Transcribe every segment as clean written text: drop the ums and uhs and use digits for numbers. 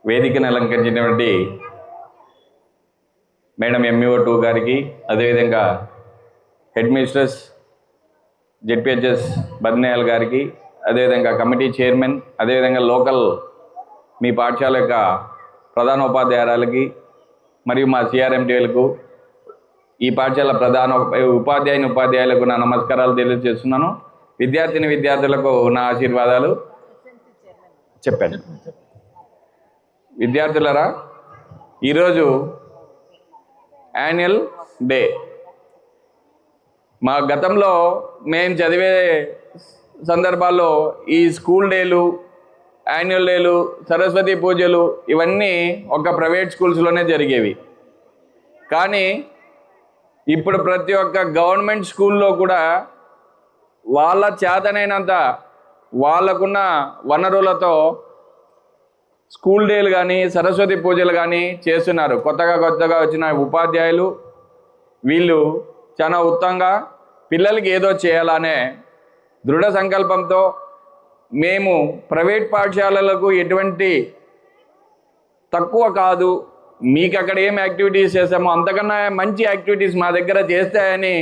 వేదికను అలంకరించినటువంటి madam MUO2 గారికి, అదేవిధంగా హెడ్ మిస్ట్రెస్ జెడ్పిహెచ్ఎస్ బద్నేయాల్ గారికి, అదేవిధంగా కమిటీ చైర్మన్, అదేవిధంగా లోకల్ మీ పాఠశాల యొక్క ప్రధాన ఉపాధ్యాయురాలకి మరియు మా CRMTలకు, ఈ పాఠశాల ప్రధాన ఉపాధ్యాయులకు నా నమస్కారాలు తెలియజేస్తున్నాను. విద్యార్థులకు నా ఆశీర్వాదాలు చెప్పాను. విద్యార్థులరా, ఈరోజు యాన్యువల్ డే. మా గతంలో మేము చదివే సందర్భాల్లో ఈ స్కూల్ డేలు, యాన్యువల్ డేలు, సరస్వతి పూజలు ఇవన్నీ ఒక ప్రైవేట్ స్కూల్స్లోనే జరిగేవి. కానీ ఇప్పుడు ప్రతి ఒక్క గవర్నమెంట్ స్కూల్లో కూడా వాళ్ళ చేతనైనంత వాళ్ళకున్న వనరులతో స్కూల్ డేలు కానీ సరస్వతి పూజలు కానీ చేస్తున్నారు. కొత్తగా వచ్చిన ఉపాధ్యాయులు వీళ్ళు చాలా ఉత్తమంగా పిల్లలకి ఏదో చేయాలనే దృఢ సంకల్పంతో మేము ప్రైవేట్ పాఠశాలలకు ఎటువంటి తక్కువ కాదు, మీకు అక్కడ ఏం యాక్టివిటీస్ చేస్తామో అంతకన్నా మంచి యాక్టివిటీస్ మా దగ్గర చేస్తాయని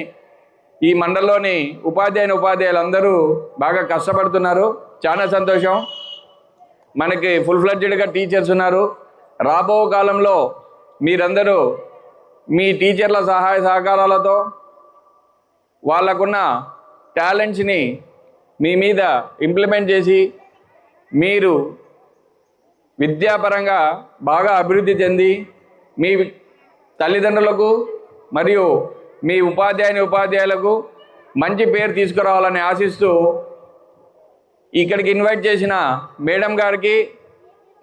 ఈ మండలంలోని ఉపాధ్యాయులందరూ బాగా కష్టపడుతున్నారు. చాలా సంతోషం. మనకి ఫుల్ ఫ్లెడ్జ్డ్గా టీచర్స్ ఉన్నారు. రాబో కాలంలో మీరందరూ మీ టీచర్ల సహాయ సహకారాలతో వాళ్ళకున్న టాలెంట్స్ని మీ మీద ఇంప్లిమెంట్ చేసి మీరు విద్యాపరంగా బాగా అభివృద్ధి చెంది మీ తల్లిదండ్రులకు మరియు మీ ఉపాధ్యాయులకు మంచి పేరు తీసుకురావాలని ఆశిస్తూ ఇక్కడికి ఇన్వైట్ చేసిన మేడం గారికి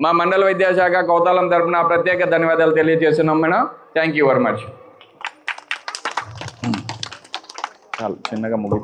మా మండల విద్యాశాఖ కౌతాలం తరపున ప్రత్యేక ధన్యవాదాలు తెలియజేస్తున్నాం madam. Thank you very much. చాలా చిన్నగా ముగించి